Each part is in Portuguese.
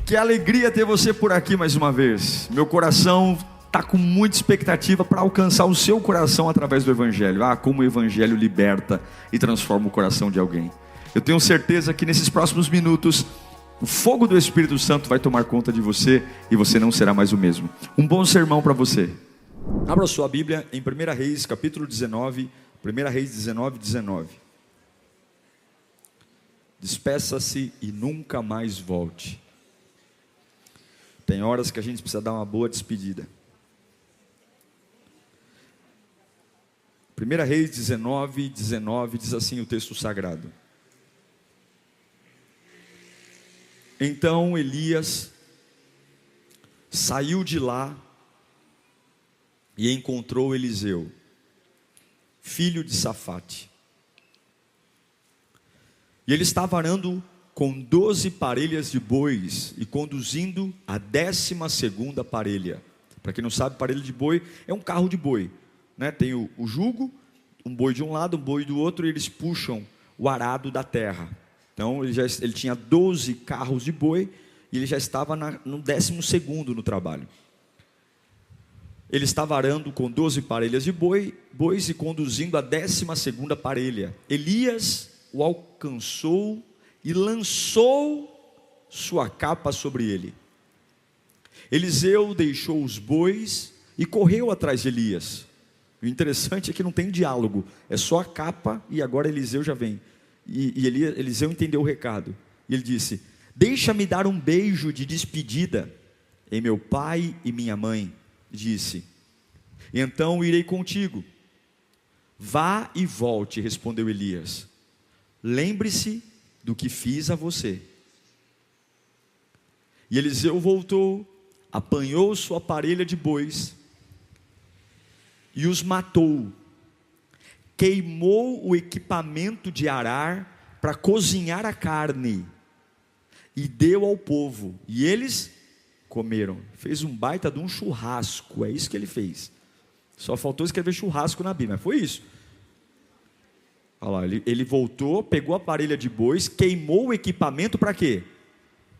Que alegria ter você por aqui mais uma vez. Meu coração está com muita expectativa para alcançar o seu coração através do Evangelho. Como o Evangelho liberta e transforma o coração de alguém. Eu tenho certeza que nesses próximos minutos o fogo do Espírito Santo vai tomar conta de você e você não será mais o mesmo. Um bom sermão para você. Abra sua Bíblia em 1 Reis, capítulo 19. 1 Reis 19, 19. Despeça-se e nunca mais volte. Tem horas que a gente precisa dar uma boa despedida. 1 Reis 19, 19 diz assim o texto sagrado. Então Elias saiu de lá e encontrou Eliseu, filho de Safate. E ele estava arando com 12 parelhas de bois e conduzindo a 12ª parelha. Para quem não sabe, parelha de boi é um carro de boi, né? Tem o jugo, um boi de um lado, um boi do outro, e eles puxam o arado da terra. Então ele tinha 12 carros de boi e ele já estava no 12º no trabalho. Ele estava arando com 12 parelhas de bois e conduzindo a 12ª parelha. Elias o alcançou e lançou sua capa sobre ele. Eliseu deixou os bois e correu atrás de Elias. O interessante é que não tem diálogo, é só a capa e agora Eliseu já vem. E Eliseu entendeu o recado. E ele disse: deixa-me dar um beijo de despedida em meu pai e minha mãe. Disse: então irei contigo. Vá e volte, respondeu Elias. Lembre-se do que fiz a você. E Eliseu voltou, apanhou sua parelha de bois e os matou. Queimou o equipamento de arar para cozinhar a carne e deu ao povo, e eles comeram. Fez um baita de um churrasco, é isso que ele fez. Só faltou escrever churrasco na Bíblia, mas foi isso. Olha lá, ele voltou, pegou a parelha de bois, queimou o equipamento para quê?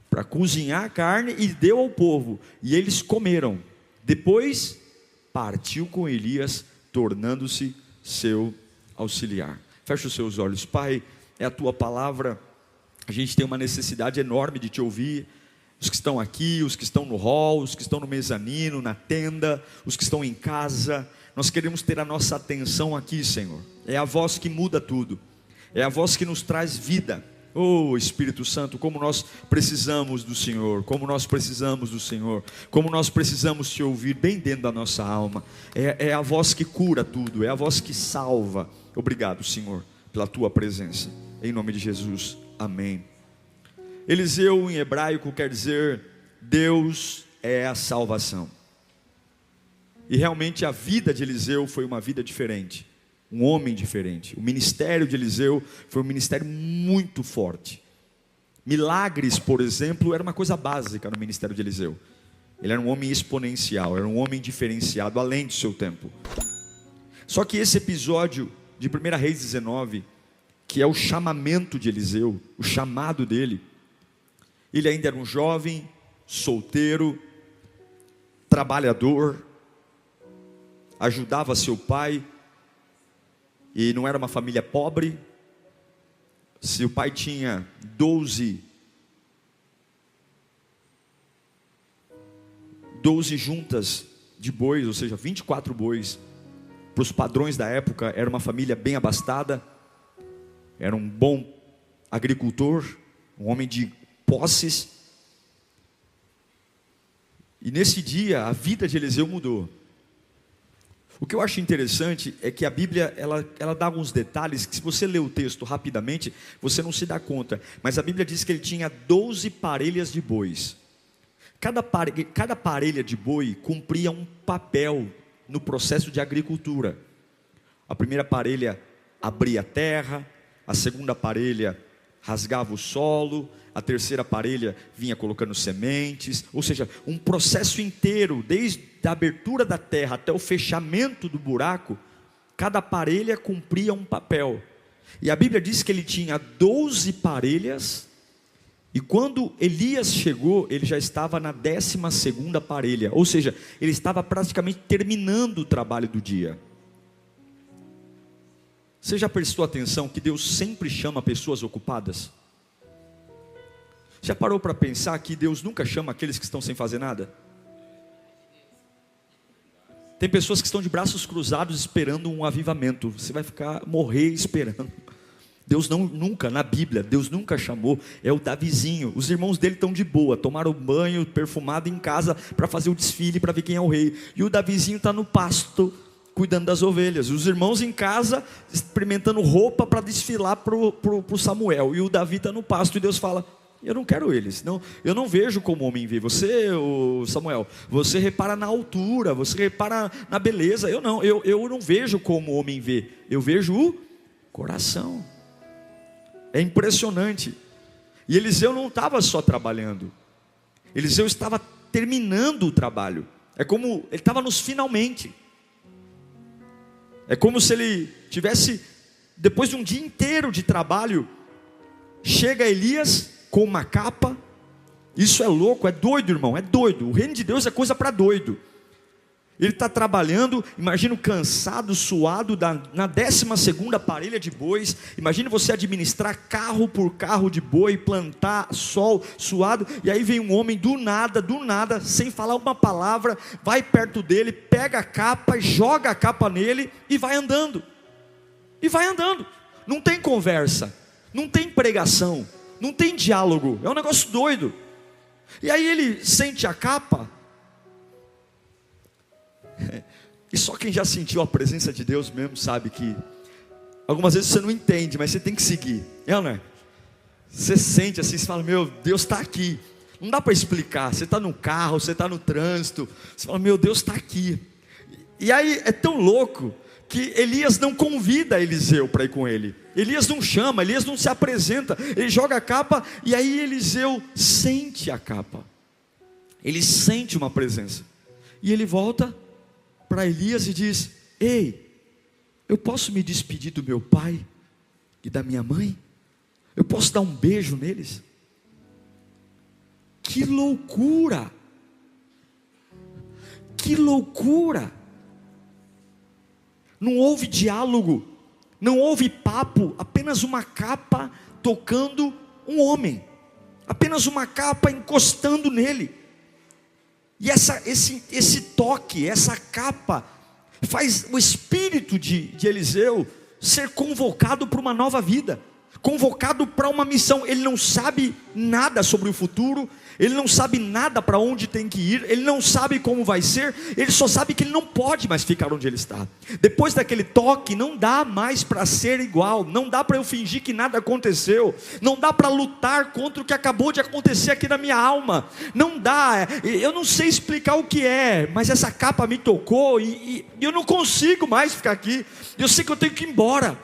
Para cozinhar a carne e deu ao povo, e eles comeram. Depois partiu com Elias, tornando-se seu auxiliar. Feche os seus olhos. Pai, é a tua palavra, a gente tem uma necessidade enorme de te ouvir. Os que estão aqui, os que estão no hall, os que estão no mezanino, na tenda, os que estão em casa, nós queremos ter a nossa atenção aqui, Senhor. É a voz que muda tudo, é a voz que nos traz vida. Oh Espírito Santo, como nós precisamos do Senhor, como nós precisamos do Senhor, como nós precisamos te ouvir bem dentro da nossa alma. É a voz que cura tudo, é a voz que salva. Obrigado, Senhor, pela tua presença, em nome de Jesus, amém. Eliseu em hebraico quer dizer Deus é a salvação. E realmente a vida de Eliseu foi uma vida diferente, um homem diferente. O ministério de Eliseu foi um ministério muito forte. Milagres, por exemplo, era uma coisa básica no ministério de Eliseu. Ele era um homem exponencial, era um homem diferenciado, além do seu tempo. Só que esse episódio de 1 Reis 19, que é o chamamento de Eliseu, o chamado dele, ele ainda era um jovem, solteiro, trabalhador, ajudava seu pai, e não era uma família pobre. Seu pai tinha 12 juntas de bois, ou seja, 24 bois. Para os padrões da época, era uma família bem abastada, era um bom agricultor, um homem de posses. E nesse dia, a vida de Eliseu mudou. O que eu acho interessante é que a Bíblia, ela dá alguns detalhes que, se você ler o texto rapidamente, você não se dá conta. Mas a Bíblia diz que ele tinha 12 parelhas de bois. Cada parelha de boi cumpria um papel no processo de agricultura. A primeira parelha abria a terra, a segunda parelha rasgava o solo, a terceira parelha vinha colocando sementes, ou seja, um processo inteiro, desde a abertura da terra até o fechamento do buraco, cada parelha cumpria um papel. E a Bíblia diz que ele tinha 12 parelhas E quando Elias chegou, ele já estava na 12ª parelha, ou seja, ele estava praticamente terminando o trabalho do dia. Você já prestou atenção que Deus sempre chama pessoas ocupadas? Já parou para pensar que Deus nunca chama aqueles que estão sem fazer nada? Tem pessoas que estão de braços cruzados esperando um avivamento. Você vai morrer esperando. Deus nunca, na Bíblia, Deus nunca chamou. É o Davizinho. Os irmãos dele estão de boa, tomaram banho perfumado em casa para fazer o desfile, para ver quem é o rei. E o Davizinho está no pasto, cuidando das ovelhas. Os irmãos em casa, experimentando roupa para desfilar para o Samuel. E o Davi está no pasto, e Deus fala: eu não quero eles, não, eu não vejo como o homem vê. Você, Samuel, você repara na altura, você repara na beleza. Eu não vejo como o homem vê, eu vejo o coração. É impressionante. E Eliseu não estava só trabalhando, Eliseu estava terminando o trabalho. É como ele estava nos finalmente. É como se ele tivesse, depois de um dia inteiro de trabalho, chega Elias com uma capa. Isso é louco, é doido, irmão, é doido. O reino de Deus é coisa para doido. Ele está trabalhando, imagina, cansado, suado, na 12ª parelha de bois. Imagina você administrar carro por carro de boi, plantar, sol, suado. E aí vem um homem do nada, sem falar uma palavra, vai perto dele, pega a capa, joga a capa nele e vai andando. Não tem conversa, não tem pregação, não tem diálogo, é um negócio doido. E aí ele sente a capa. E só quem já sentiu a presença de Deus mesmo sabe que algumas vezes você não entende, mas você tem que seguir. É ou não é? Você sente assim, você fala: meu Deus está aqui. Não dá para explicar. Você está no carro, você está no trânsito, você fala: meu Deus está aqui. E aí é tão louco que Elias não convida Eliseu para ir com ele. Elias não chama, Elias não se apresenta. Ele joga a capa e aí Eliseu sente a capa. Ele sente uma presença. E ele volta para Elias e diz: ei, eu posso me despedir do meu pai e da minha mãe? Eu posso dar um beijo neles? Que loucura! Que loucura! Não houve diálogo, não houve papo, apenas uma capa tocando um homem, apenas uma capa encostando nele. E esse toque, essa capa, faz o espírito de Eliseu ser convocado para uma nova vida, convocado para uma missão. Ele não sabe nada sobre o futuro, ele não sabe nada para onde tem que ir, ele não sabe como vai ser, ele só sabe que ele não pode mais ficar onde ele está. Depois daquele toque, não dá mais para ser igual, não dá para eu fingir que nada aconteceu, não dá para lutar contra o que acabou de acontecer aqui na minha alma, não dá. Eu não sei explicar o que é, mas essa capa me tocou e eu não consigo mais ficar aqui. Eu sei que eu tenho que ir embora,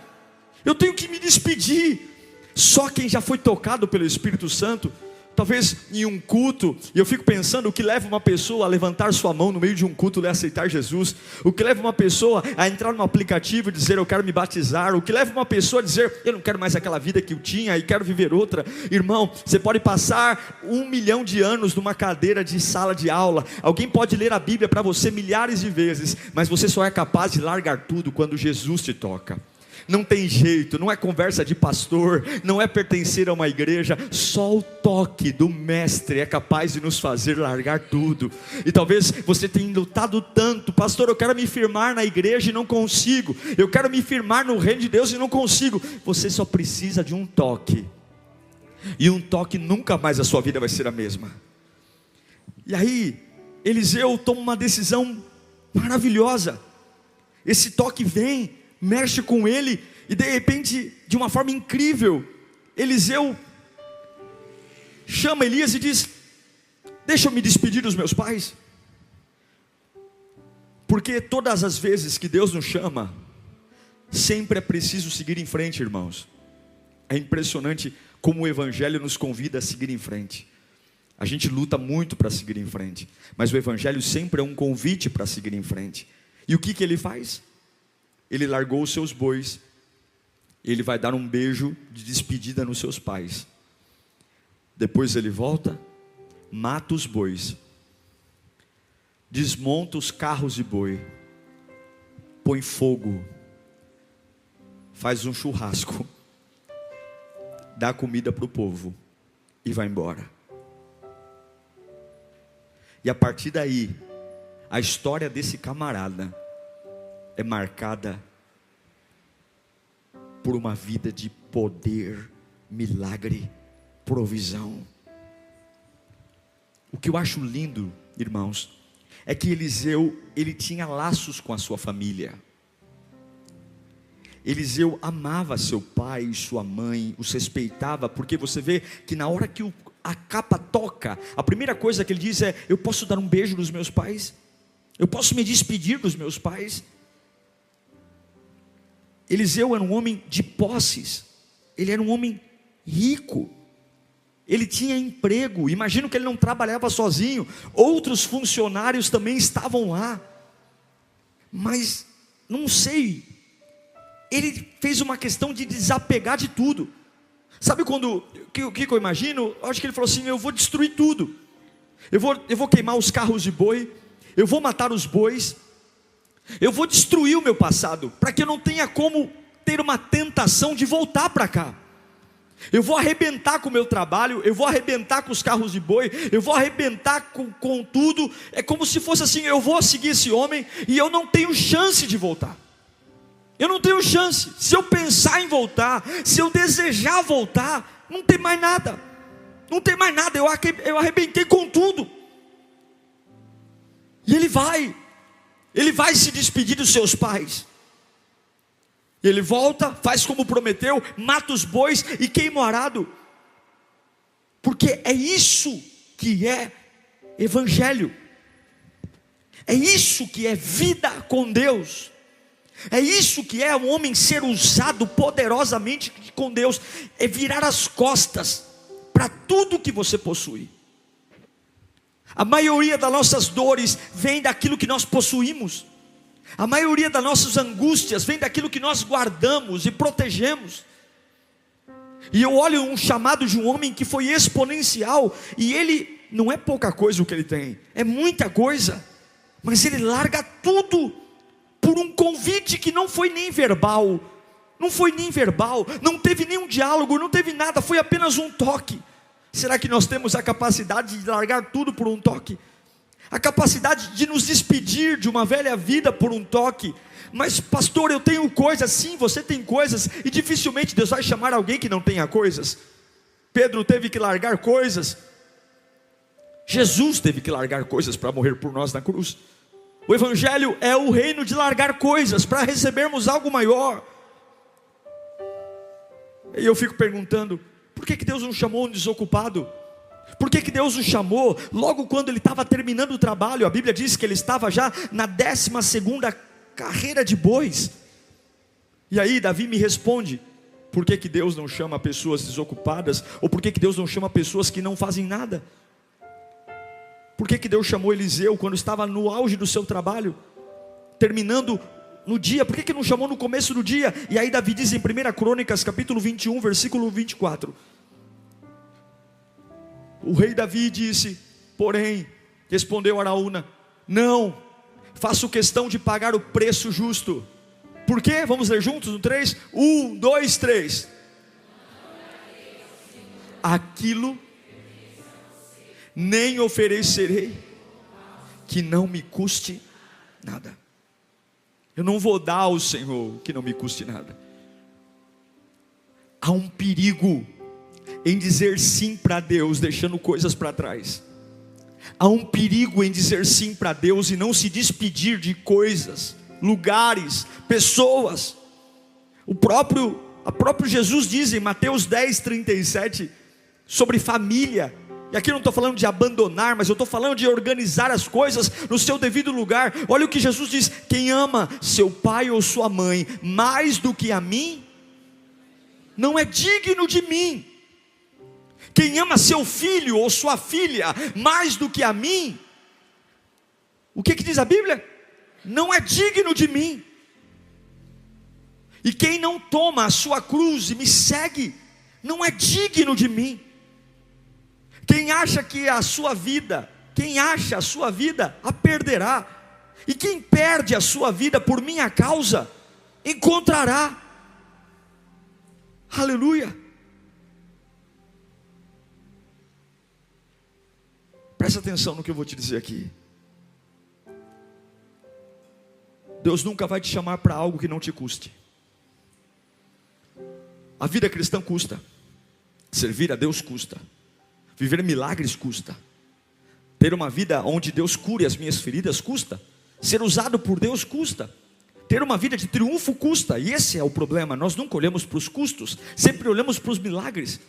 eu tenho que me despedir. Só quem já foi tocado pelo Espírito Santo, talvez em um culto, e eu fico pensando o que leva uma pessoa a levantar sua mão no meio de um culto e aceitar Jesus, o que leva uma pessoa a entrar no aplicativo e dizer: eu quero me batizar, o que leva uma pessoa a dizer: eu não quero mais aquela vida que eu tinha e quero viver outra. Irmão, você pode passar 1 milhão de anos numa cadeira de sala de aula, alguém pode ler a Bíblia para você milhares de vezes, mas você só é capaz de largar tudo quando Jesus te toca. Não tem jeito, não é conversa de pastor, não é pertencer a uma igreja, só o toque do mestre é capaz de nos fazer largar tudo. E talvez você tenha lutado tanto: pastor, eu quero me firmar na igreja e não consigo, eu quero me firmar no reino de Deus e não consigo. Você só precisa de um toque, e um toque nunca mais a sua vida vai ser a mesma. E aí Eliseu toma uma decisão maravilhosa. Esse toque vem, mexe com ele, e de repente, de uma forma incrível, Eliseu chama Elias e diz: deixa eu me despedir dos meus pais. Porque todas as vezes que Deus nos chama, sempre é preciso seguir em frente, irmãos. É impressionante como o Evangelho nos convida a seguir em frente. A gente luta muito para seguir em frente, mas o Evangelho sempre é um convite para seguir em frente. E o que ele faz? Ele largou os seus bois, ele vai dar um beijo de despedida nos seus pais. Depois ele volta, mata os bois, desmonta os carros de boi, põe fogo, faz um churrasco, dá comida para o povo e vai embora. E a partir daí, a história desse camarada é marcada por uma vida de poder, milagre, provisão. O que eu acho lindo, irmãos, é que Eliseu, ele tinha laços com a sua família. Eliseu amava seu pai e sua mãe, os respeitava, porque você vê que na hora que a capa toca, a primeira coisa que ele diz é: eu posso dar um beijo nos meus pais? Eu posso me despedir dos meus pais? Eliseu era um homem de posses, ele era um homem rico, ele tinha emprego. Imagino que ele não trabalhava sozinho, outros funcionários também estavam lá, mas não sei, ele fez uma questão de desapegar de tudo. Sabe o que eu imagino? Eu acho que ele falou assim: eu vou destruir tudo, eu vou queimar os carros de boi, eu vou matar os bois, eu vou destruir o meu passado, para que eu não tenha como ter uma tentação de voltar para cá. Eu vou arrebentar com o meu trabalho, eu vou arrebentar com os carros de boi, eu vou arrebentar com tudo. É como se fosse assim: eu vou seguir esse homem e eu não tenho chance de voltar. Eu não tenho chance. Se eu pensar em voltar, se eu desejar voltar, não tem mais nada. Não tem mais nada, eu arrebentei com tudo. E ele vai se despedir dos seus pais. Ele volta, faz como prometeu, mata os bois e queima o arado. Porque é isso que é evangelho. É isso que é vida com Deus. É isso que é um homem ser usado poderosamente com Deus. É virar as costas para tudo que você possui. A maioria das nossas dores vem daquilo que nós possuímos. A maioria das nossas angústias vem daquilo que nós guardamos e protegemos. E eu olho um chamado de um homem que foi exponencial, e ele não é pouca coisa o que ele tem, é muita coisa, mas ele larga tudo por um convite que não foi nem verbal, não teve nenhum diálogo, não teve nada, foi apenas um toque. Será que nós temos a capacidade de largar tudo por um toque? A capacidade de nos despedir de uma velha vida por um toque? Mas pastor, eu tenho coisas. Sim, você tem coisas, e dificilmente Deus vai chamar alguém que não tenha coisas. Pedro teve que largar coisas, Jesus teve que largar coisas para morrer por nós na cruz. O evangelho é o reino de largar coisas para recebermos algo maior. E eu fico perguntando: por que Deus não chamou um desocupado? Por que Deus o chamou logo quando ele estava terminando o trabalho? A Bíblia diz que ele estava já na 12ª carreira de bois. E aí Davi me responde: por que Deus não chama pessoas desocupadas? Ou por que Deus não chama pessoas que não fazem nada? Por que Deus chamou Eliseu quando estava no auge do seu trabalho, terminando no dia? Por que não chamou no começo do dia? E aí Davi diz em 1 Crônicas capítulo 21, versículo 24: o rei Davi disse, porém, respondeu Araúna: não, faço questão de pagar o preço justo. Por quê? Vamos ler juntos no 3? 1, 2, 3. Aquilo nem oferecerei que não me custe nada. Eu não vou dar ao Senhor que não me custe nada. Há um perigo em dizer sim para Deus, deixando coisas para trás. Há um perigo em dizer sim para Deus e não se despedir de coisas, lugares, pessoas. O próprio Jesus diz em Mateus 10:37 sobre família. E aqui eu não estou falando de abandonar, mas eu estou falando de organizar as coisas no seu devido lugar. Olha o que Jesus diz: quem ama seu pai ou sua mãe mais do que a mim, não é digno de mim. Quem ama seu filho ou sua filha mais do que a mim, o que diz a Bíblia? Não é digno de mim. E quem não toma a sua cruz e me segue, não é digno de mim. Quem acha que a sua vida, a perderá. E quem perde a sua vida por minha causa, encontrará. Aleluia. Presta atenção no que eu vou te dizer aqui. Deus nunca vai te chamar para algo que não te custe. A vida cristã custa. Servir a Deus custa. Viver milagres custa. Ter uma vida onde Deus cure as minhas feridas custa. Ser usado por Deus custa. Ter uma vida de triunfo custa. E esse é o problema. Nós nunca olhamos para os custos, sempre olhamos para os milagres.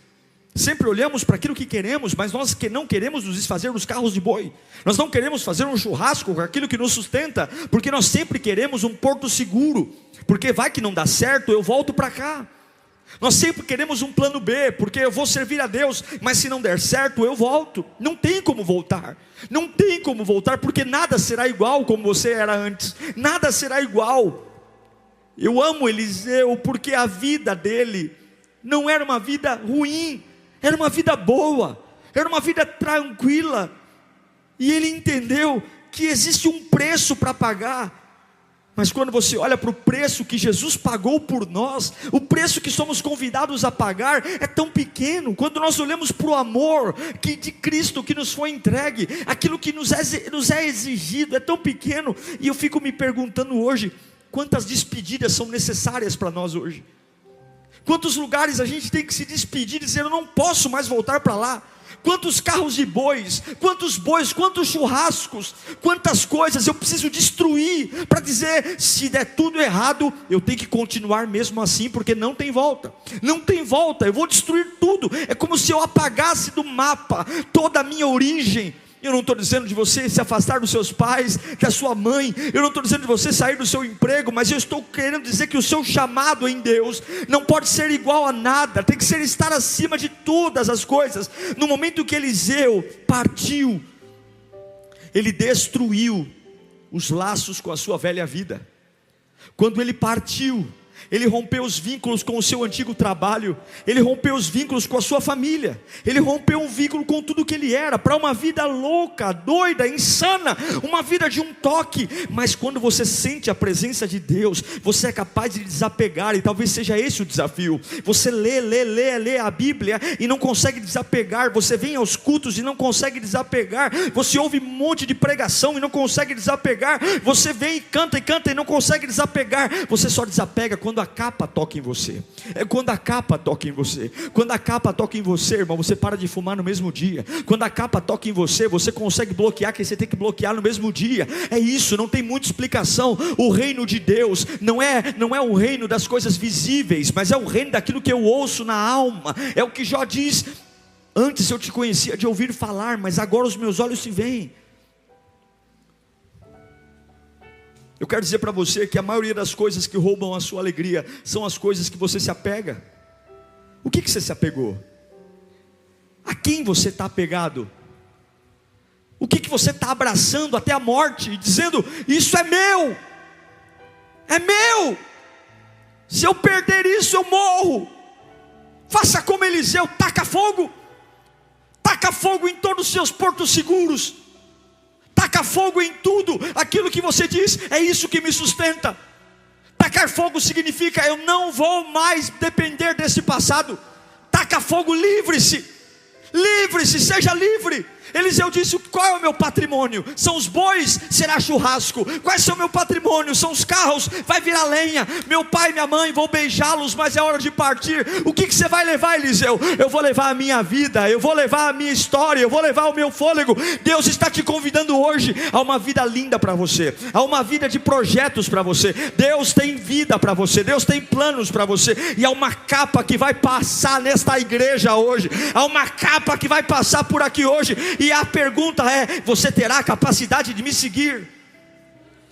Sempre olhamos para aquilo que queremos, mas nós que não queremos nos desfazer dos carros de boi. Nós não queremos fazer um churrasco com aquilo que nos sustenta, porque nós sempre queremos um porto seguro, porque vai que não dá certo, eu volto para cá. Nós sempre queremos um plano B, porque eu vou servir a Deus, mas se não der certo, eu volto. Não tem como voltar, não tem como voltar, porque nada será igual como você era antes, nada será igual. Eu amo Eliseu, porque a vida dele não era uma vida ruim, era uma vida boa, era uma vida tranquila, e ele entendeu que existe um preço para pagar. Mas quando você olha para o preço que Jesus pagou por nós, o preço que somos convidados a pagar é tão pequeno. Quando nós olhamos para o amor de Cristo que nos foi entregue, aquilo que nos é exigido é tão pequeno. E eu fico me perguntando hoje, quantas despedidas são necessárias para nós hoje? Quantos lugares a gente tem que se despedir, dizer eu não posso mais voltar para lá? Quantos carros de bois, quantos churrascos, quantas coisas eu preciso destruir para dizer, se der tudo errado, eu tenho que continuar mesmo assim, porque não tem volta, eu vou destruir tudo. É como se eu apagasse do mapa toda a minha origem. Eu não estou dizendo de você se afastar dos seus pais, da sua mãe, eu não estou dizendo de você sair do seu emprego, mas eu estou querendo dizer que o seu chamado em Deus não pode ser igual a nada, tem que ser estar acima de todas as coisas. No momento que Eliseu partiu, ele destruiu os laços com a sua velha vida. Quando ele partiu, ele rompeu os vínculos com o seu antigo trabalho, ele rompeu os vínculos com a sua família, ele rompeu um vínculo com tudo que ele era, para uma vida louca, doida, insana, uma vida de um toque. Mas quando você sente a presença de Deus, você é capaz de desapegar, e talvez seja esse o desafio. Você lê a Bíblia e não consegue desapegar, você vem aos cultos e não consegue desapegar, você ouve um monte de pregação e não consegue desapegar, você vem e canta e não consegue desapegar. Você só desapega quando a capa toca em você. É quando a capa toca em você. Quando a capa toca em você, irmão, você para de fumar no mesmo dia. Quando a capa toca em você, você consegue bloquear quem você tem que bloquear no mesmo dia. É isso, não tem muita explicação. O reino de Deus não é o reino das coisas visíveis, mas é o reino daquilo que eu ouço na alma. É o que Jó diz: antes eu te conhecia de ouvir falar, mas agora os meus olhos te veem. Eu quero dizer para você que a maioria das coisas que roubam a sua alegria são as coisas que você se apega. O que você se apegou? A quem você está apegado? O que você está abraçando até a morte, dizendo, isso é meu, se eu perder isso eu morro. Faça como Eliseu, taca fogo em todos os seus portos seguros. Taca fogo em tudo aquilo que você diz, é isso que me sustenta. Tacar fogo significa, eu não vou mais depender desse passado. Taca fogo, livre-se, seja livre. Eliseu disse, qual é o meu patrimônio? São os bois, será churrasco. Quais são o meu patrimônio? São os carros, vai virar lenha. Meu pai e minha mãe, vou beijá-los, mas é hora de partir. O que você vai levar, Eliseu? Eu vou levar a minha vida, eu vou levar a minha história, eu vou levar o meu fôlego. Deus está te convidando hoje a uma vida linda para você, a uma vida de projetos para você. Deus tem vida para você, Deus tem planos para você. E há uma capa que vai passar nesta igreja hoje, há uma capa que vai passar por aqui hoje. E a pergunta é, você terá a capacidade de me seguir?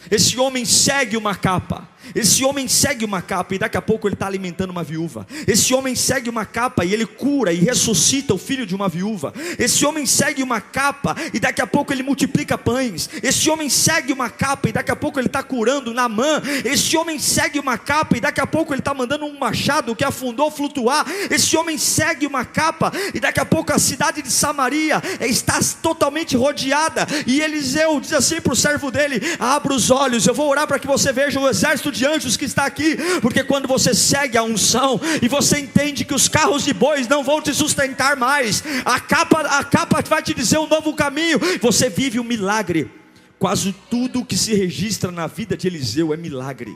Esse homem segue uma capa. Esse homem segue uma capa e daqui a pouco ele está alimentando uma viúva. Esse homem segue uma capa e ele cura e ressuscita o filho de uma viúva. Esse homem segue uma capa e daqui a pouco ele multiplica pães. Esse homem segue uma capa e daqui a pouco ele está curando Naamã. Esse homem segue uma capa e daqui a pouco ele está mandando um machado que afundou flutuar. Esse homem segue uma capa e daqui a pouco a cidade de Samaria está totalmente rodeada. E Eliseu diz assim para o servo dele: abra os olhos, eu vou orar para que você veja o exército de anjos que está aqui. Porque quando você segue a unção e você entende que os carros de bois não vão te sustentar mais, a capa vai te dizer um novo caminho, você vive um milagre. Quase tudo que se registra na vida de Eliseu é milagre.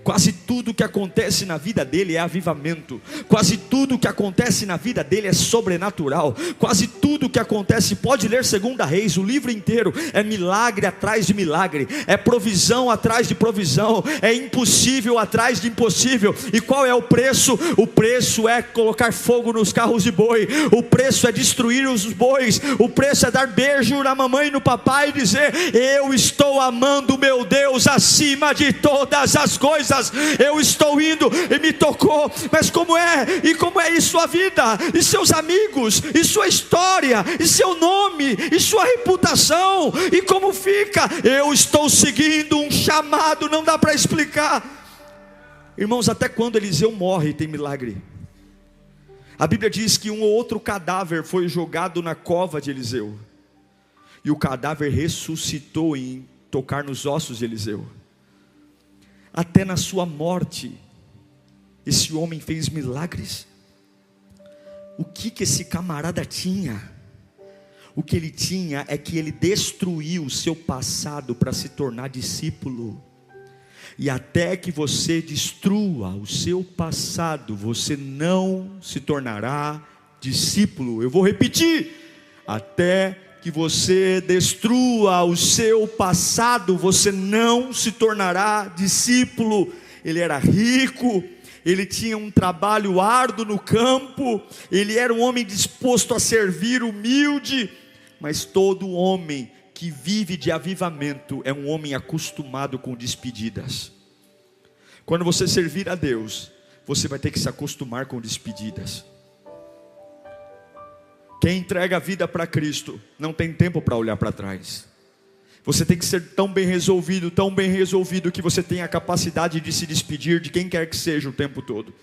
Quase tudo que acontece na vida dele é avivamento. Quase tudo que acontece na vida dele é sobrenatural. Quase tudo que acontece, pode ler 2 Reis, o livro inteiro é milagre atrás de milagre, é provisão atrás de provisão, é impossível atrás de impossível. E qual é o preço? O preço é colocar fogo nos carros de boi, o preço é destruir os bois, o preço é dar beijo na mamãe e no papai e dizer: eu estou amando meu Deus acima de todas as coisas. Eu estou indo e me tocou. Mas como é? E como é isso sua vida? E seus amigos? E sua história? E seu nome? E sua reputação? E como fica? Eu estou seguindo um chamado, não dá para explicar. Irmãos, até quando Eliseu morre tem milagre. A Bíblia diz que um ou outro cadáver foi jogado na cova de Eliseu, e o cadáver ressuscitou em tocar nos ossos de Eliseu. Até na sua morte, esse homem fez milagres. O que esse camarada tinha? O que ele tinha é que ele destruiu o seu passado para se tornar discípulo. E até que você destrua o seu passado, você não se tornará discípulo. Eu vou repetir: até que você destrua o seu passado, você não se tornará discípulo. Ele era rico, ele tinha um trabalho árduo no campo, ele era um homem disposto a servir, humilde. Mas todo homem que vive de avivamento é um homem acostumado com despedidas. Quando você servir a Deus, você vai ter que se acostumar com despedidas. Quem entrega a vida para Cristo não tem tempo para olhar para trás. Você tem que ser tão bem resolvido que você tem a capacidade de se despedir de quem quer que seja o tempo todo.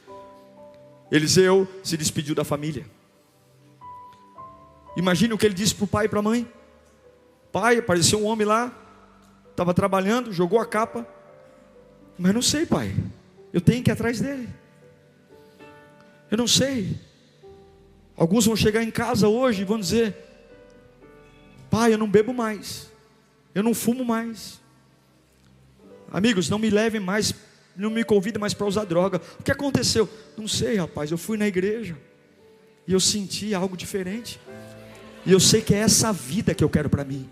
Eliseu se despediu da família. Imagine o que ele disse para o pai e para a mãe: pai, apareceu um homem lá, estava trabalhando, jogou a capa, mas não sei, pai, eu tenho que ir atrás dele. Eu não sei. Alguns vão chegar em casa hoje e vão dizer: pai, eu não bebo mais, eu não fumo mais. Amigos, não me levem mais, não me convidem mais para usar droga. O que aconteceu? Não sei, rapaz, eu fui na igreja e eu senti algo diferente, e eu sei que é essa vida que eu quero para mim.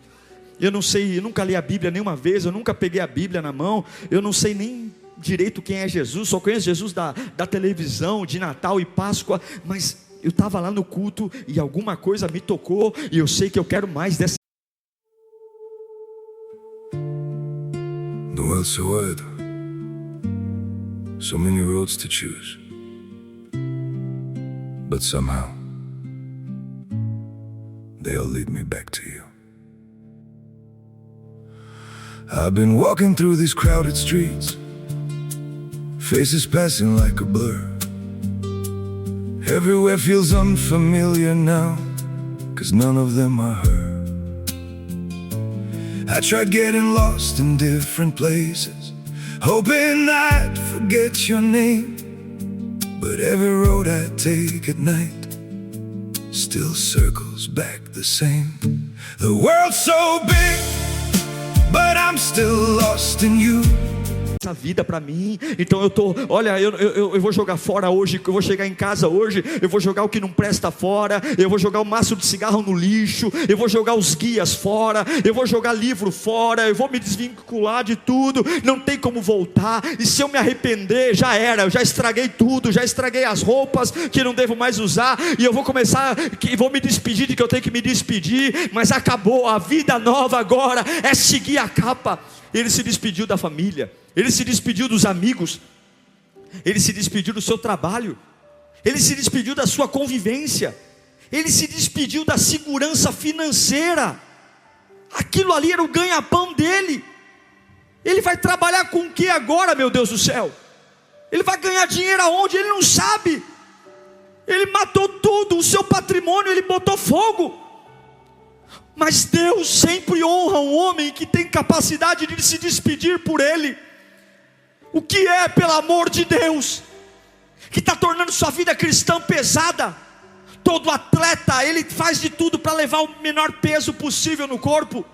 Eu não sei, eu nunca li a Bíblia nenhuma vez, eu nunca peguei a Bíblia na mão, eu não sei nem direito quem é Jesus, só conheço Jesus da televisão, de Natal e Páscoa, mas eu estava lá no culto e alguma coisa me tocou, e eu sei que eu quero mais dessa. The world's so wide, so many roads to choose, but somehow they all lead me back to you. I've been walking through these crowded streets, faces passing like a blur. Everywhere feels unfamiliar now, 'cause none of them are her. I tried getting lost in different places, hoping I'd forget your name, but every road I take at night still circles back the same. The world's so big, but I'm still lost in you. Essa vida para mim, então eu vou jogar fora hoje, eu vou chegar em casa hoje, eu vou jogar o que não presta fora, eu vou jogar o maço de cigarro no lixo, eu vou jogar os guias fora, eu vou jogar livro fora, eu vou me desvincular de tudo, não tem como voltar, e se eu me arrepender, já era, eu já estraguei tudo, já estraguei as roupas que não devo mais usar, e eu vou começar, vou me despedir de que eu tenho que me despedir, mas acabou, a vida nova agora é seguir a capa. Ele se despediu da família, Ele se despediu dos amigos, ele se despediu do seu trabalho, ele se despediu da sua convivência, ele se despediu da segurança financeira. Aquilo ali era o ganha-pão dele. Ele vai trabalhar com o que agora, meu Deus do céu? Ele vai ganhar dinheiro aonde? Ele não sabe. Ele matou tudo, o seu patrimônio ele botou fogo. Mas Deus sempre honra um homem que tem capacidade de se despedir por ele. O que é, pelo amor de Deus, que está tornando sua vida cristã pesada? Todo atleta, ele faz de tudo para levar o menor peso possível no corpo.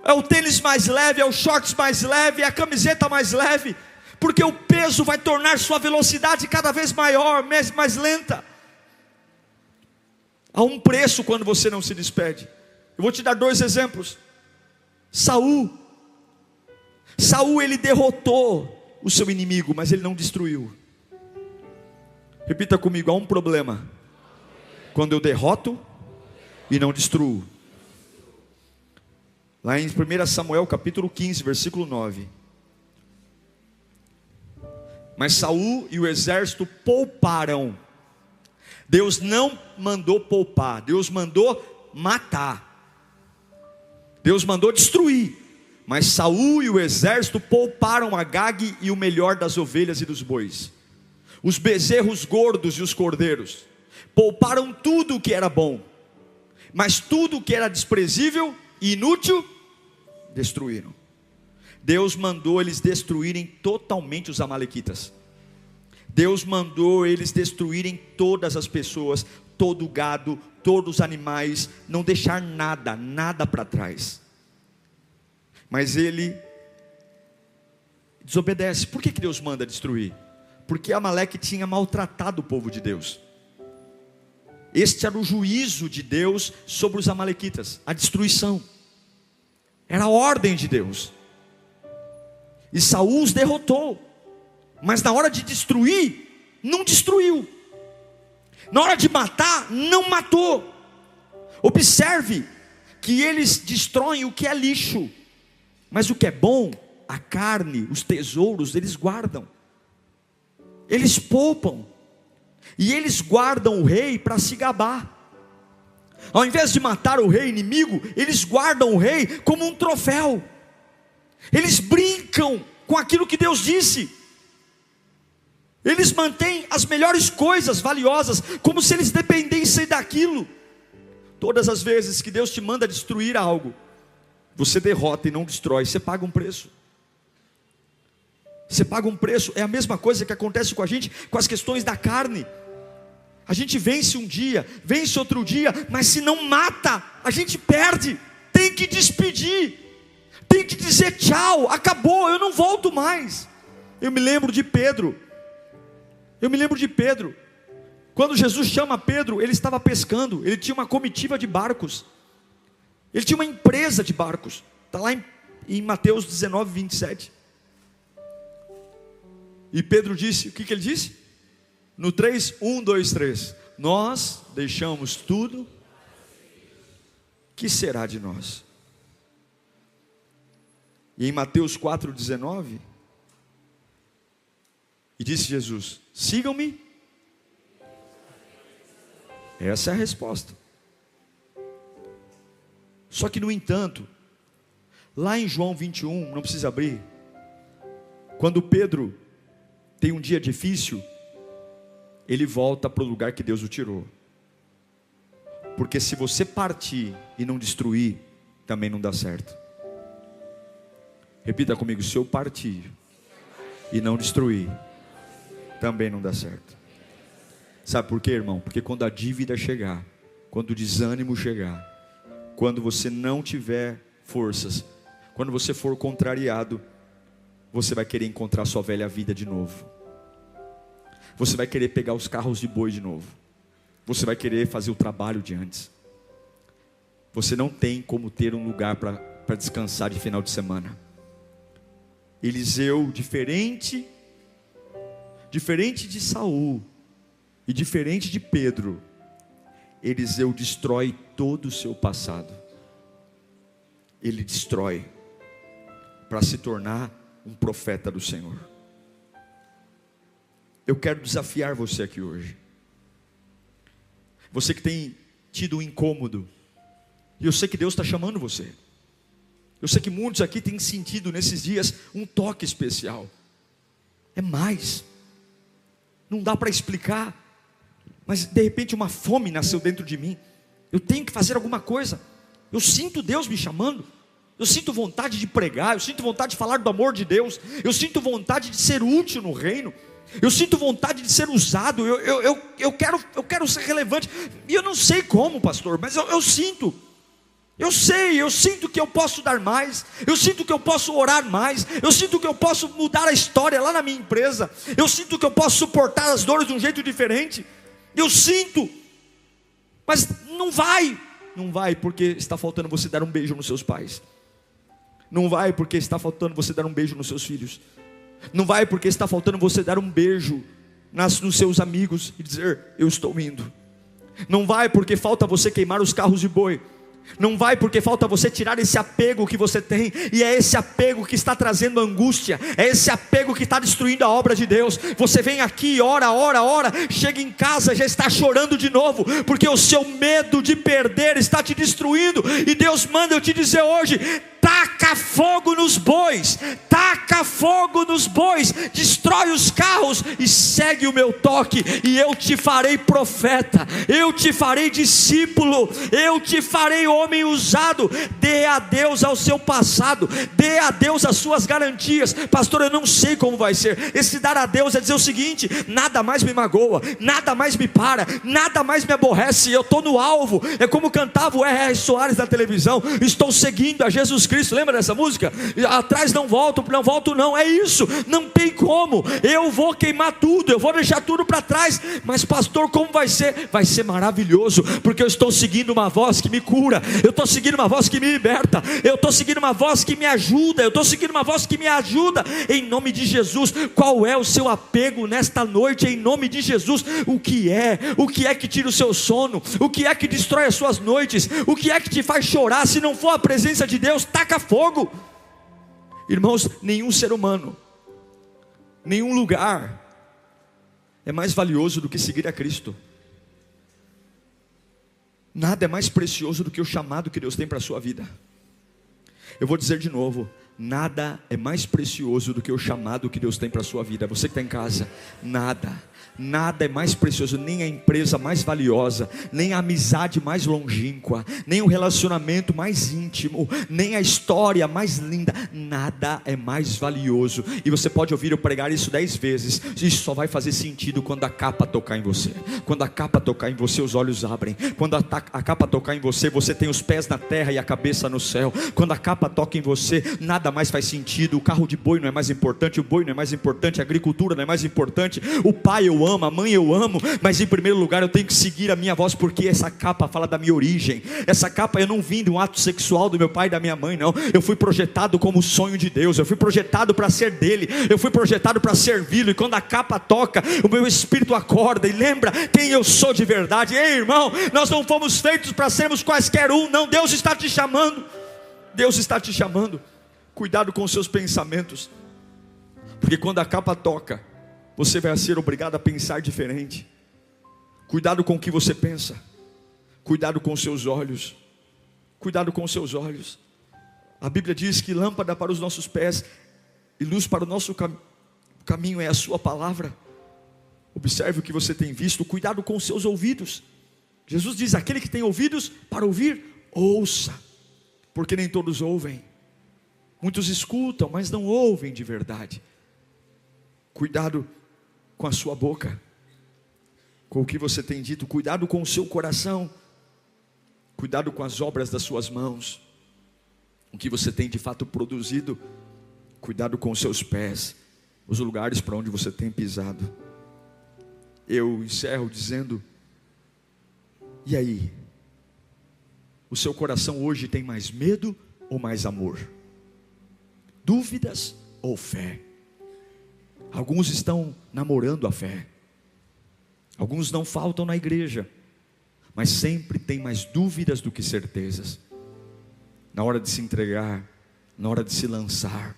É o tênis mais leve, é o shorts mais leve, é a camiseta mais leve, porque o peso vai tornar sua velocidade cada vez maior, mais lenta. Há um preço quando você não se despede. Eu vou te dar 2 exemplos. Saul, ele derrotou o seu inimigo, mas ele não destruiu. Repita comigo, há um problema quando eu derroto e não destruo. Lá em 1 Samuel capítulo 15, versículo 9. Mas Saul e o exército pouparam. Deus não mandou poupar, Deus mandou matar. Deus mandou destruir. Mas Saul e o exército pouparam Agag e o melhor das ovelhas e dos bois, os bezerros gordos e os cordeiros. Pouparam tudo o que era bom, mas tudo o que era desprezível e inútil, destruíram. Deus mandou eles destruírem totalmente os amalequitas. Deus mandou eles destruírem todas as pessoas, todo o gado, todos os animais, não deixar nada para trás. Mas ele desobedece. Por que Deus manda destruir? Porque Amaleque tinha maltratado o povo de Deus. Este era o juízo de Deus sobre os amalequitas, a destruição. Era a ordem de Deus. E Saul os derrotou, mas na hora de destruir, não destruiu. Na hora de matar, não matou. Observe que eles destroem o que é lixo, mas o que é bom, a carne, os tesouros, eles guardam. Eles poupam. E eles guardam o rei para se gabar. Ao invés de matar o rei inimigo, eles guardam o rei como um troféu. Eles brincam com aquilo que Deus disse. Eles mantêm as melhores coisas valiosas, como se eles dependessem daquilo. Todas as vezes que Deus te manda destruir algo, você derrota e não destrói, você paga um preço. Você paga um preço. É a mesma coisa que acontece com a gente, com as questões da carne. A gente vence um dia, vence outro dia, mas se não mata, a gente perde. Tem que despedir, tem que dizer tchau, acabou, eu não volto mais. Eu me lembro de Pedro. Quando Jesus chama Pedro, ele estava pescando, ele tinha uma comitiva de barcos, ele tinha uma empresa de barcos. Está lá em Mateus 19, 27. E Pedro disse, o que ele disse? No 3, 1, 2, 3. Nós deixamos tudo, que será de nós? E em Mateus 4, 19, e disse Jesus, sigam-me. Essa é a resposta. Só que no entanto, lá em João 21, não precisa abrir, quando Pedro tem um dia difícil, ele volta para o lugar que Deus o tirou. Porque se você partir e não destruir, também não dá certo. Repita comigo, se eu partir e não destruir, também não dá certo. Sabe por quê, irmão? Porque quando a dívida chegar, quando o desânimo chegar, quando você não tiver forças, quando você for contrariado, você vai querer encontrar sua velha vida de novo. Você vai querer pegar os carros de boi de novo. Você vai querer fazer o trabalho de antes. Você não tem como ter um lugar para descansar de final de semana. Eliseu, diferente de Saul e diferente de Pedro, Eliseu destrói todo o seu passado. Ele destrói para se tornar um profeta do Senhor. Eu quero desafiar você aqui hoje. Você que tem tido um incômodo, e eu sei que Deus está chamando você. Eu sei que muitos aqui têm sentido nesses dias um toque especial. É mais. Não dá para explicar. Mas de repente uma fome nasceu dentro de mim. Eu tenho que fazer alguma coisa. Eu sinto Deus me chamando. Eu sinto vontade de pregar. Eu sinto vontade de falar do amor de Deus. Eu sinto vontade de ser útil no reino. Eu sinto vontade de ser usado. Eu quero ser relevante. E eu não sei como, pastor, mas eu sinto. Eu sinto que eu posso dar mais. Eu sinto que eu posso orar mais. Eu sinto que eu posso mudar a história lá na minha empresa. Eu sinto que eu posso suportar as dores de um jeito diferente. Eu sinto. Mas não vai porque está faltando você dar um beijo nos seus pais. Não vai porque está faltando você dar um beijo nos seus filhos. Não vai porque está faltando você dar um beijo nos seus amigos e dizer, eu estou indo. Não vai porque falta você queimar os carros de boi. Não vai porque falta você tirar esse apego que você tem. E é esse apego que está trazendo angústia. É esse apego que está destruindo a obra de Deus. Você vem aqui, ora, chega em casa, já está chorando de novo, porque o seu medo de perder está te destruindo. E Deus manda eu te dizer hoje, taca fogo nos bois, destrói os carros e segue o meu toque, e eu te farei profeta, eu te farei discípulo, eu te farei homem usado. Dê adeus ao seu passado, dê adeus às suas garantias. Pastor, eu não sei como vai ser. Esse dar adeus é dizer o seguinte: nada mais me magoa, nada mais me para, nada mais me aborrece, eu estou no alvo. É como cantava o R.R. Soares na televisão, estou seguindo a Jesus Cristo. Lembra dessa música? Atrás não volto não, é isso, não tem como. Eu vou queimar tudo, eu vou deixar tudo para trás. Mas pastor, como vai ser? Vai ser maravilhoso, porque eu estou seguindo uma voz que me cura, eu estou seguindo uma voz que me liberta, eu estou seguindo uma voz que me ajuda, em nome de Jesus. Qual é o seu apego nesta noite, em nome de Jesus? O que é que tira o seu sono? O que é que destrói as suas noites? O que é que te faz chorar? Se não for a presença de Deus, taca fogo. Irmãos, nenhum ser humano, nenhum lugar é mais valioso do que seguir a Cristo. Nada é mais precioso do que o chamado que Deus tem para a sua vida. Eu vou dizer de novo, nada é mais precioso do que o chamado que Deus tem para a sua vida. Você que está em casa, nada é mais precioso, nem a empresa mais valiosa, nem a amizade mais longínqua, nem o relacionamento mais íntimo, nem a história mais linda. Nada é mais valioso. E você pode ouvir eu pregar isso 10 vezes, isso só vai fazer sentido quando a capa tocar em você. Quando a capa tocar em você, os olhos abrem. Quando a capa tocar em você, você tem os pés na terra e a cabeça no céu. Quando a capa toca em você, nada mais faz sentido. O carro de boi não é mais importante, o boi não é mais importante, a agricultura não é mais importante, o pai eu amo, a mãe eu amo, mas em primeiro lugar eu tenho que seguir a minha voz, porque essa capa fala da minha origem. Essa capa, eu não vim de um ato sexual do meu pai e da minha mãe, não. Eu fui projetado como sonho de Deus, eu fui projetado para ser dele, eu fui projetado para servi-lo. E quando a capa toca, o meu espírito acorda e lembra quem eu sou de verdade. Ei, irmão, nós não fomos feitos para sermos quaisquer um, não. Deus está te chamando, Deus está te chamando. Cuidado com os seus pensamentos, porque quando a capa toca, você vai ser obrigado a pensar diferente. Cuidado com o que você pensa. Cuidado com os seus olhos. Cuidado com os seus olhos. A Bíblia diz que lâmpada para os nossos pés e luz para o nosso caminho é a sua palavra. Observe o que você tem visto. Cuidado com os seus ouvidos. Jesus diz, aquele que tem ouvidos para ouvir, ouça. Porque nem todos ouvem. Muitos escutam, mas não ouvem de verdade. Cuidado com a sua boca, com o que você tem dito. Cuidado com o seu coração. Cuidado com as obras das suas mãos, o que você tem de fato produzido. Cuidado com os seus pés, os lugares para onde você tem pisado. Eu encerro dizendo, e aí? O seu coração hoje tem mais medo ou mais amor? Dúvidas ou fé? Alguns estão namorando a fé. Alguns não faltam na igreja, mas sempre tem mais dúvidas do que certezas. Na hora de se entregar, na hora de se lançar,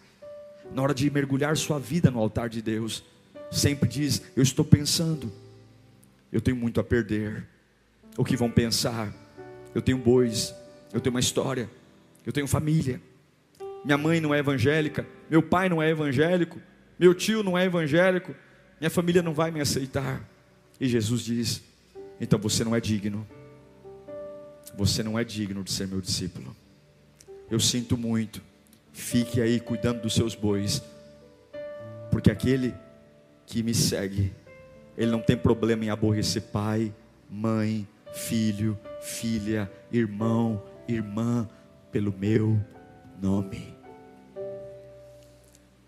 na hora de mergulhar sua vida no altar de Deus, sempre diz: eu estou pensando, eu tenho muito a perder, o que vão pensar? Eu tenho bois, eu tenho uma história, eu tenho família, minha mãe não é evangélica, meu pai não é evangélico, meu tio não é evangélico, minha família não vai me aceitar. E Jesus diz: então você não é digno, você não é digno de ser meu discípulo. Eu sinto muito, fique aí cuidando dos seus bois, porque aquele que me segue, ele não tem problema em aborrecer pai, mãe, filho, filha, irmão, irmã, pelo meu nome.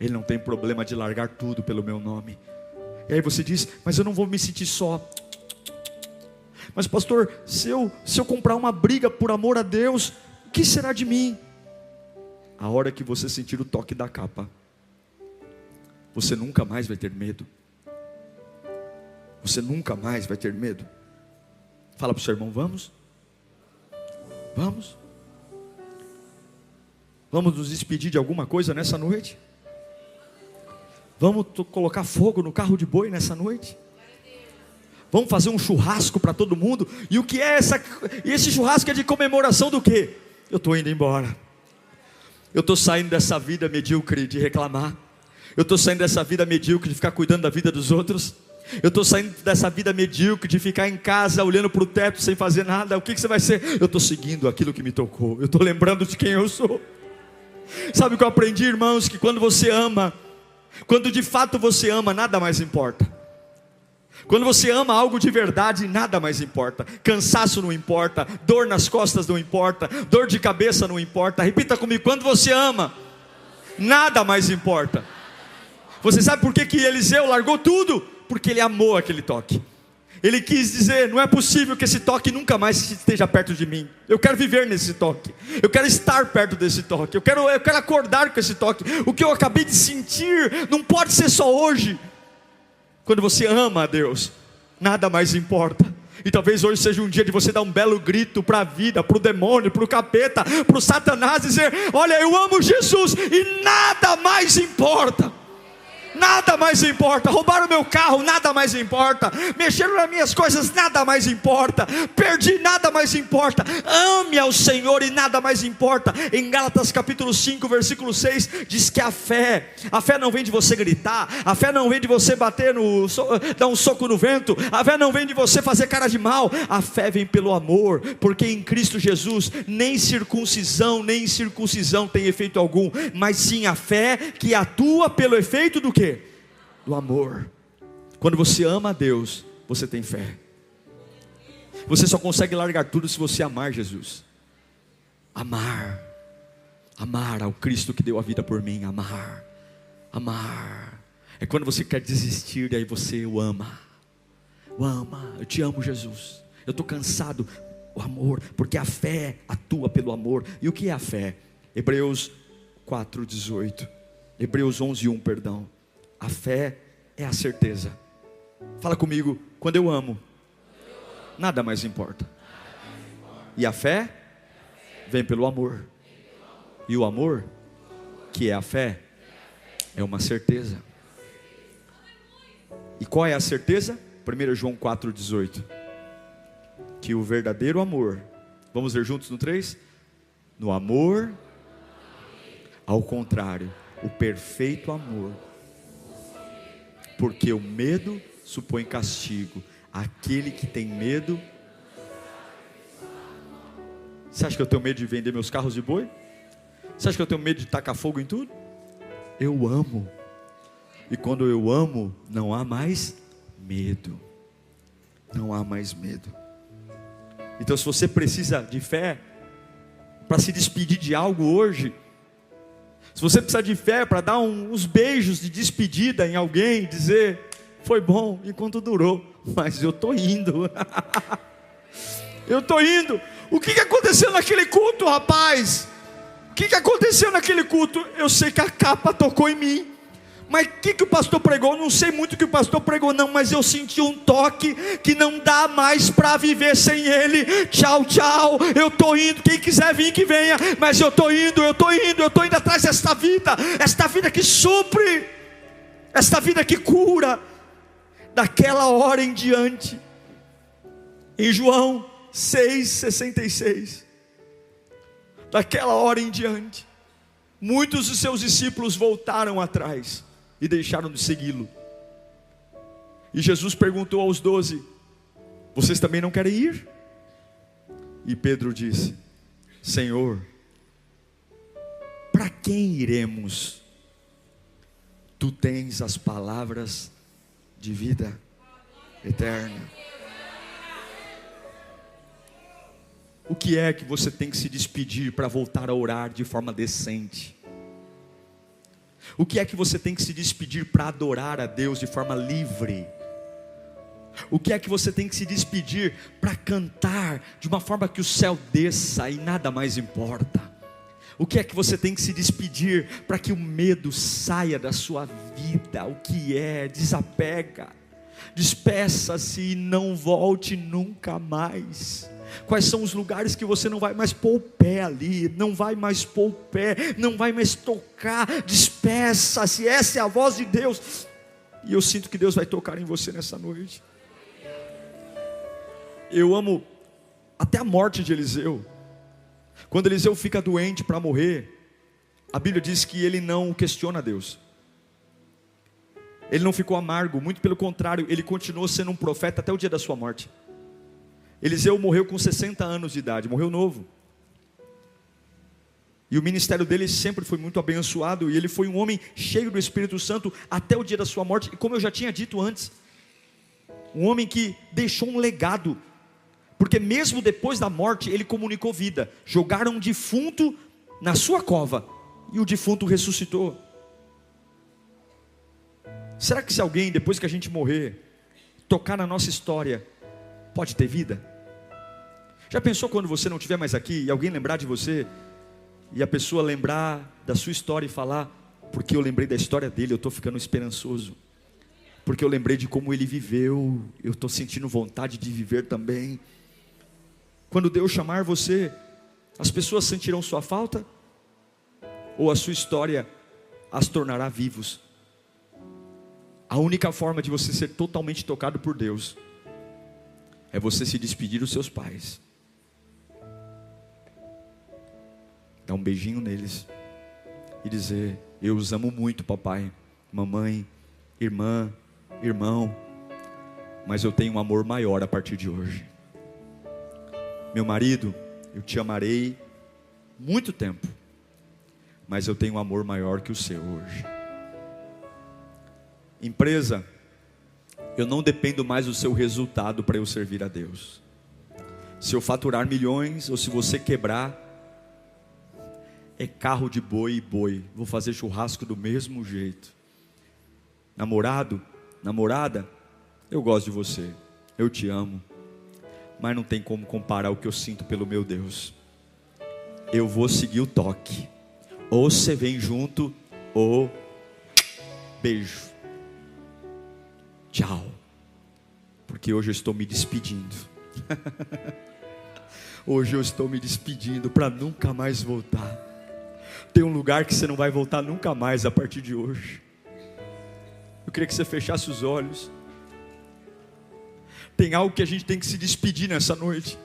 Ele não tem problema de largar tudo pelo meu nome. E aí você diz: mas eu não vou me sentir só. Mas pastor, se eu comprar uma briga por amor a Deus, o que será de mim? A hora que você sentir o toque da capa, você nunca mais vai ter medo. Você nunca mais vai ter medo. Fala para o seu irmão: vamos? Vamos? Vamos nos despedir de alguma coisa nessa noite? Vamos colocar fogo no carro de boi nessa noite? Vamos fazer um churrasco para todo mundo? E o que é esse churrasco é de comemoração do quê? Eu estou indo embora. Eu estou saindo dessa vida medíocre de reclamar. Eu estou saindo dessa vida medíocre de ficar cuidando da vida dos outros. Eu estou saindo dessa vida medíocre de ficar em casa olhando para o teto sem fazer nada. O que você vai ser? Eu estou seguindo aquilo que me tocou. Eu estou lembrando de quem eu sou. Sabe o que eu aprendi, irmãos? Que quando você ama, quando de fato você ama, nada mais importa. Quando você ama algo de verdade, nada mais importa. Cansaço não importa, dor nas costas não importa, dor de cabeça não importa. Repita comigo: quando você ama, nada mais importa. Você sabe por que Eliseu largou tudo? Porque ele amou aquele toque. Ele quis dizer: não é possível que esse toque nunca mais esteja perto de mim. Eu quero viver nesse toque, eu quero estar perto desse toque, eu quero acordar com esse toque. O que eu acabei de sentir não pode ser só hoje. Quando você ama a Deus, nada mais importa. E talvez hoje seja um dia de você dar um belo grito para a vida, para o demônio, para o capeta, para o Satanás, dizer: olha, eu amo Jesus e nada mais importa. Nada mais importa. Roubaram meu carro, nada mais importa. Mexeram nas minhas coisas, nada mais importa. Perdi, nada mais importa. Ame ao Senhor e nada mais importa. Em Gálatas capítulo 5 versículo 6 diz que a fé não vem de você gritar, a fé não vem de você dar um soco no vento, a fé não vem de você fazer cara de mal. A fé vem pelo amor, porque em Cristo Jesus nem circuncisão nem incircuncisão tem efeito algum, mas sim a fé que atua pelo efeito do quê? Do amor. Quando você ama a Deus, você tem fé. Você só consegue largar tudo se você amar Jesus. Amar ao Cristo que deu a vida por mim. Amar é quando você quer desistir, e aí você o ama. Eu te amo, Jesus. Eu estou cansado. O amor, porque a fé atua pelo amor. E o que é a fé? Hebreus 4:18. Hebreus 11:1, perdão. A fé é a certeza. Fala comigo: quando eu amo, nada mais importa. E a fé vem pelo amor. E o amor, que é a fé, é uma certeza. E qual é a certeza? 1 João 4:18. Que o verdadeiro amor, vamos ver juntos no 3? No amor, ao contrário, o perfeito amor. Porque o medo supõe castigo. Aquele que tem medo. Você acha que eu tenho medo de vender meus carros de boi? Você acha que eu tenho medo de tacar fogo em tudo? Eu amo. E quando eu amo, não há mais medo. Não há mais medo. Então, se você precisa de fé para se despedir de algo hoje, se você precisa de fé para dar uns beijos de despedida em alguém, dizer: foi bom enquanto durou, mas eu estou indo. Eu estou indo. O que aconteceu naquele culto, rapaz? O que aconteceu naquele culto? Eu sei que a capa tocou em mim, Mas o que o pastor pregou? Não sei muito o que o pastor pregou não, mas eu senti um toque que não dá mais para viver sem ele. Tchau, tchau, eu estou indo, quem quiser vir que venha, mas eu estou indo atrás desta vida que supre, esta vida que cura. Daquela hora em diante, em João 6,66, daquela hora em diante, muitos dos seus discípulos voltaram atrás e deixaram de segui-lo. E Jesus perguntou aos 12: vocês também não querem ir? E Pedro disse: Senhor, para quem iremos? Tu tens as palavras de vida eterna. O que é que você tem que se despedir para voltar a orar de forma decente? O que é que você tem que se despedir para adorar a Deus de forma livre? O que é que você tem que se despedir para cantar de uma forma que o céu desça e nada mais importa? O que é que você tem que se despedir para que o medo saia da sua vida? O que é? Desapega, despeça-se e não volte nunca mais. Quais são os lugares que você não vai mais pôr o pé ali, não vai mais pôr o pé, não vai mais tocar? Despeça-se, essa é a voz de Deus. E eu sinto que Deus vai tocar em você nessa noite. Eu amo até a morte de Eliseu. Quando Eliseu fica doente para morrer, a Bíblia diz que ele não questiona Deus. Ele não ficou amargo, muito pelo contrário, ele continuou sendo um profeta até o dia da sua morte. Eliseu morreu com 60 anos de idade, morreu novo. E o ministério dele sempre foi muito abençoado, e ele foi um homem cheio do Espírito Santo até o dia da sua morte. E como eu já tinha dito antes, um homem que deixou um legado, porque mesmo depois da morte ele comunicou vida. Jogaram um defunto na sua cova e o defunto ressuscitou. Será que se alguém, depois que a gente morrer, tocar na nossa história, pode ter vida? Já pensou quando você não estiver mais aqui e alguém lembrar de você, e a pessoa lembrar da sua história e falar: porque eu lembrei da história dele, eu estou ficando esperançoso, porque eu lembrei de como ele viveu, eu estou sentindo vontade de viver também. Quando Deus chamar você, as pessoas sentirão sua falta? Ou a sua história as tornará vivos? A única forma de você ser totalmente tocado por Deus é você se despedir dos seus pais, dar um beijinho neles e dizer: eu os amo muito, papai, mamãe, irmã, irmão, mas eu tenho um amor maior a partir de hoje. Meu marido, eu te amarei muito tempo, mas eu tenho um amor maior que o seu hoje. Empresa, eu não dependo mais do seu resultado para eu servir a Deus. Se eu faturar milhões ou se você quebrar, é carro de boi e boi, vou fazer churrasco do mesmo jeito. Namorado, namorada, eu gosto de você, eu te amo, mas não tem como comparar o que eu sinto pelo meu Deus. Eu vou seguir o toque, ou você vem junto, ou beijo, tchau, porque hoje eu estou me despedindo. Hoje eu estou me despedindo para nunca mais voltar. Tem um lugar que você não vai voltar nunca mais a partir de hoje. Eu queria que você fechasse os olhos. Tem algo que a gente tem que se despedir nessa noite.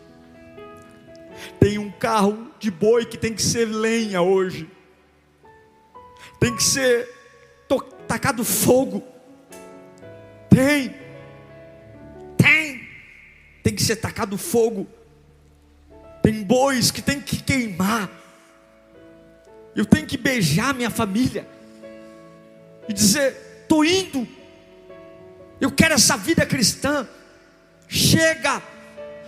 Tem um carro de boi que tem que ser lenha hoje. Tem que ser tacado fogo. Tem que ser tacado fogo. Tem bois que tem que queimar. Eu tenho que beijar minha família e dizer: estou indo, eu quero essa vida cristã. Chega,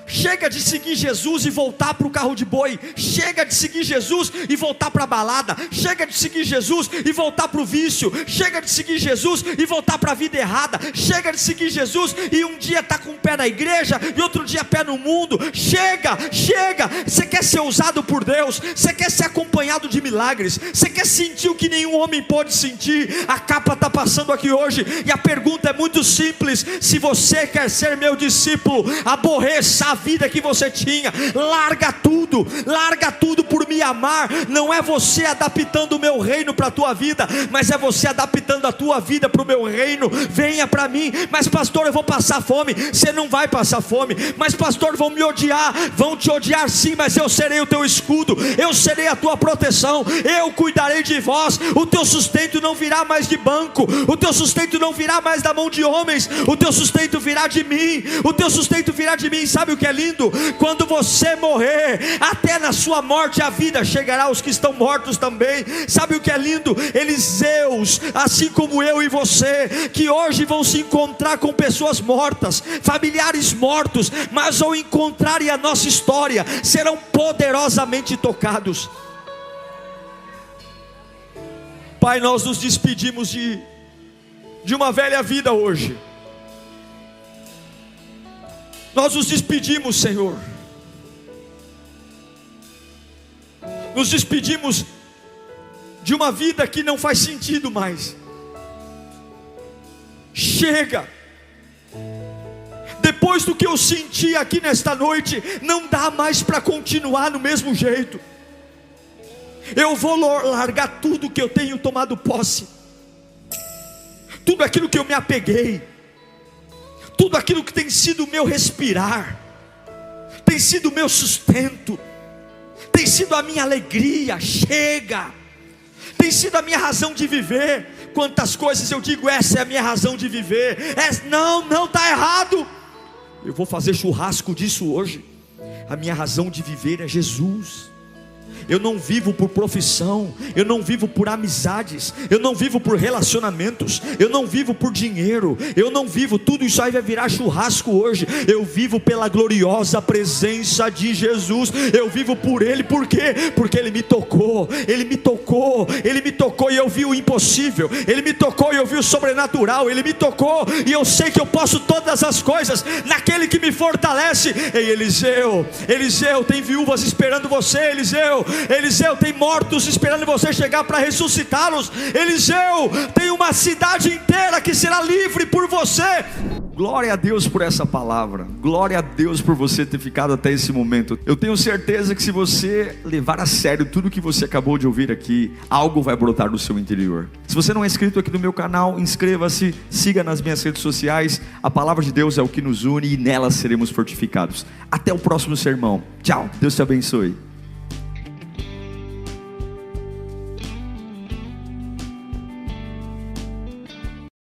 Chega de seguir Jesus e voltar para o carro de boi. Chega de seguir Jesus e voltar para a balada. Chega de seguir Jesus e voltar para o vício. Chega de seguir Jesus e voltar para a vida errada. Chega de seguir Jesus e um dia está com o pé na igreja e outro dia pé no mundo. Chega, chega. Você quer ser usado por Deus? Você quer ser acompanhado de milagres? Você quer sentir o que nenhum homem pode sentir? A capa está passando aqui hoje e a pergunta é muito simples: se você quer ser meu discípulo, aborreça a vida que você tinha, larga tudo por me amar. Não é você adaptando o meu reino para a tua vida, mas é você adaptando a tua vida para o meu reino. Venha para mim. Mas pastor, eu vou passar fome. Você não vai passar fome. Mas pastor, vão me odiar. Vão te odiar sim, mas eu serei o teu escudo, eu serei a tua proteção, eu cuidarei de vós. O teu sustento não virá mais de banco, o teu sustento não virá mais da mão de homens, o teu sustento virá de mim, o teu sustento virá de mim. Sabe o que é lindo? Quando você morrer, até na sua morte a vida chegará aos que estão mortos também. Sabe o que é lindo? Eliseus, assim como eu e você, que hoje vão se encontrar com pessoas mortas, familiares mortos, mas ao encontrarem a nossa história, serão poderosamente tocados. Pai, nós nos despedimos de uma velha vida hoje. Nós nos despedimos, Senhor. Nos despedimos de uma vida que não faz sentido mais. Chega. Depois do que eu senti aqui nesta noite, não dá mais para continuar no mesmo jeito. Eu vou largar tudo que eu tenho tomado posse, tudo aquilo que eu me apeguei, tudo aquilo que tem sido o meu respirar, tem sido o meu sustento, tem sido a minha alegria. Chega, tem sido a minha razão de viver. Quantas coisas eu digo, essa é a minha razão de viver. Não está errado. Eu vou fazer churrasco disso hoje. A minha razão de viver é Jesus. Eu não vivo por profissão, eu não vivo por amizades, eu não vivo por relacionamentos, eu não vivo por dinheiro, eu não vivo, tudo isso aí vai virar churrasco hoje. Eu vivo pela gloriosa presença de Jesus. Eu vivo por Ele. Por quê? Porque Ele me tocou, Ele me tocou, Ele me tocou e eu vi o impossível, Ele me tocou e eu vi o sobrenatural, Ele me tocou e eu sei que eu posso todas as coisas naquele que me fortalece. Ei, Eliseu, tem viúvas esperando você. Eliseu, tem mortos esperando você chegar para ressuscitá-los. Eliseu, tem uma cidade inteira que será livre por você. Glória a Deus por essa palavra. Glória a Deus por você ter ficado até esse momento. Eu tenho certeza que se você levar a sério tudo que você acabou de ouvir aqui, algo vai brotar do seu interior. Se você não é inscrito aqui no meu canal, inscreva-se, siga nas minhas redes sociais. A palavra de Deus é o que nos une e nela seremos fortificados. Até o próximo sermão. Tchau, Deus te abençoe.